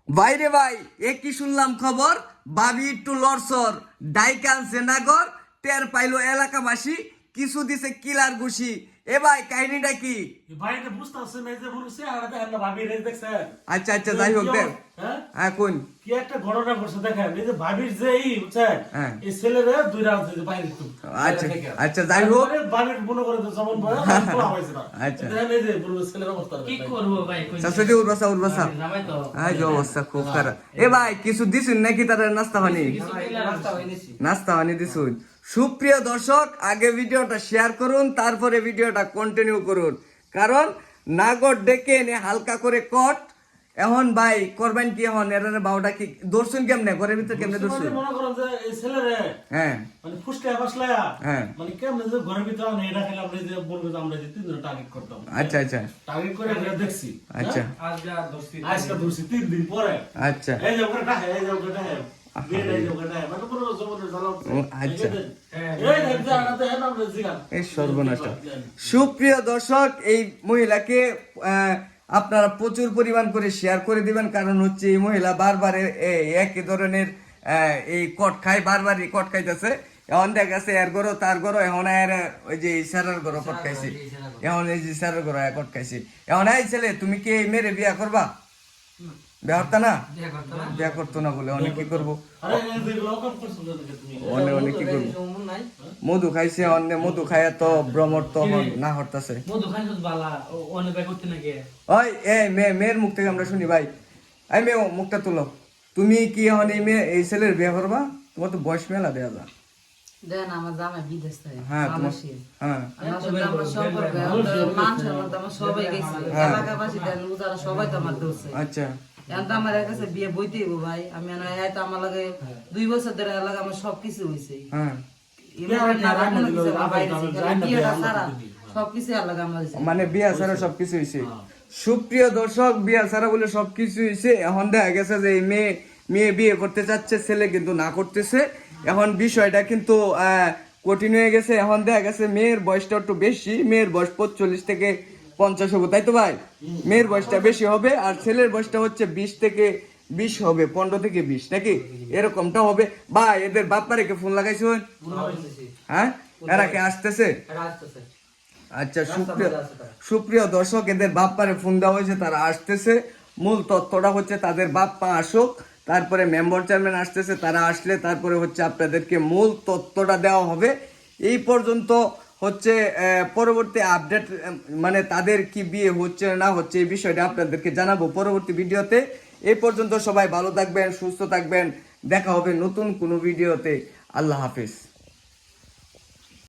বাইরে ভাই কি শুনলাম খবর, ভাবি একটু লড়সর ডাইকান সেনাগর টের পাইলো এলাকাবাসী, কিছু দিছে কিলার ঘুষি। এ ভাই কাহিনীটা কি? ভাই তো বুঝতে পারছেন না যে বলছে আর দেখেন না ভাবি রেজ দেখছেন। আচ্ছা আচ্ছা, যাই হোক দেখ। হ্যাঁ কোন কি একটা ঘটনা ঘটছে দেখেন, এই যে ভাবির যে বুঝছেন এই ছেলেরা দুই রাত যে বাইরে দিত। আচ্ছা আচ্ছা, যাই হোক ভাবির মনে করে তো যেমন বয় বলা হয়েছে না। আচ্ছা দেখেন এই যে বলবো ছেলের অবস্থা কি করব ভাই কই সাসুদি উর্বাসা উর্বাসা জামাই তো এই যে অবস্থা খুব খারাপ। এ ভাই কিছু দিছুন নাকি তার নাস্তা পানি? নাস্তা পানি দিছুন। সুপ্রিয় দর্শক, আগে ভিডিওটা শেয়ার করুন, তারপরে ভিডিওটা কন্টিনিউ করুন, কারণ নাগর ডেকে এনে হালকা করে কট। এখন ভাই করবেন কি? এখন এর বাউটা কি দর্শন কেমনে ঘরের ভিতরে কেমনে দর্শন? মনে করেন যে এই ছেলেরে হ্যাঁ মানে ফুসকা ফাসলায়া হ্যাঁ মানে কেমনে যে ঘরের ভিতরে না এটা খেলে আমরা যে বলবো যে আমরা যে তিন দিন টার্গেট করতাম। আচ্ছা আচ্ছা টার্গেট করে আমরা দেখছি। আচ্ছা আজকে ধরছি 3 দিন পরে। আচ্ছা এই যে ওখানে ডাহে এই যে ওখানে ডাহে এই যে ওখানে ডাহে মানে পুরো জমনে জ্বালাও। আচ্ছা এই দেখতে আনাতে হ্যাঁ আমরা জিগান এই সর্বনাশটা। সুপ্রিয় দর্শক, এই মহিলাকে আপনারা প্রচুর পরিমাণ করে শেয়ার করে দিবেন, কারণ হচ্ছে এই মহিলা বারবার একই ধরনের এই কট খায়, বারবারই কট খাইতেছে। এখন দেখা গেছে এর গরো তার গরো, এখন এর ওই যে স্যারের গরো কট খাইছি, এখন এই যে স্যারের গরো কট খাইছি। এখন এই ছেলে তুমি কি এই মেরে বিয়া করবা? বিয়া করতা না? বিয়া করতো না বলে অনেক কি করবো, আরে এই দেখলো কম করছিল দেখে তুমি। অনেক কি করবো। মধু খাইছে, অন্য মধু খাইয়া তো ভ্রমর তো না হরতাছে। মধু খাই তো বালা অনেক বাই করতে নাকি ওই মেয়ের মুখ থেকে আমরা শুনি ভাই। এই মেয়ে মুখটা তুলো, তুমি কি এখন এই মেয়ে এই ছেলের বিয়ে করবা? তোমার তো বয়স মেলা দেয়া যা। দেন আমার জামাই বিদেশ থেকে হ্যাঁ তোমার মালয়েশিয়া। হ্যাঁ আমার সাথে আমার সম্পর্ক মান সম্মান তো আমার সবাই গেছে, এলাকাবাসী দেন উজারা সবাই তো আমার দোষে। আচ্ছা এখন তো আমার কাছে বিয়ে বইতে হইব ভাই। আমি তো আমার লাগে 2 বছর ধরে এলাকা আমার সবকিছু হইছে। হ্যাঁ সবকিছু এলাকা আমার হইছে। মানে বিয়া ছাড়া সবকিছু হয়েছে। সুপ্রিয় দর্শক, বিয়া ছাড়া বলে সবকিছু হয়েছে। এখন দেখা গেছে যে মেয়ে বিয়ে করতে চাচ্ছে, ছেলে কিন্তু না করতেছে। এখন বিষয়টা কিন্তু কঠিন হয়ে গেছে। এখন দেখা গেছে মেয়ের বয়সটা একটু বেশি, মেয়ের বয়স 45 থেকে 50 হবে, তাই তো ভাই? মেয়ের বয়সটা বেশি হবে, আর ছেলের বয়সটা হচ্ছে 20 থেকে 20 হবে, 15 থেকে 20 নাকি এরকমটা হবে। ভাই এদের বাপ্পারে কে ফোন লাগাইছো? হ্যাঁ এরা কে আসতেছে? আচ্ছা সুপ্রিয় দর্শক, এদের বাপ্পারে ফোন দেওয়া হয়েছে, তারা আসতেছে। মূল তথ্যটা হচ্ছে তাদের বাপ্পা আসুক, তারপরে মেম্বার চেয়ারম্যান আসতেছে, তারা আসলে তারপরে হচ্ছে আপনাদেরকে মূল তথ্যটা দেওয়া হবে। এই পর্যন্ত হচ্ছে পরবর্তী আপডেট, মানে তাদের কি বিয়ে হচ্ছে না হচ্ছে এই বিষয়টা আপনাদেরকে জানাবো পরবর্তী ভিডিওতে। এই পর্যন্ত সবাই ভালো থাকবেন, সুস্থ থাকবেন, দেখা হবে নতুন কোনো ভিডিওতে। আল্লাহ হাফিজ।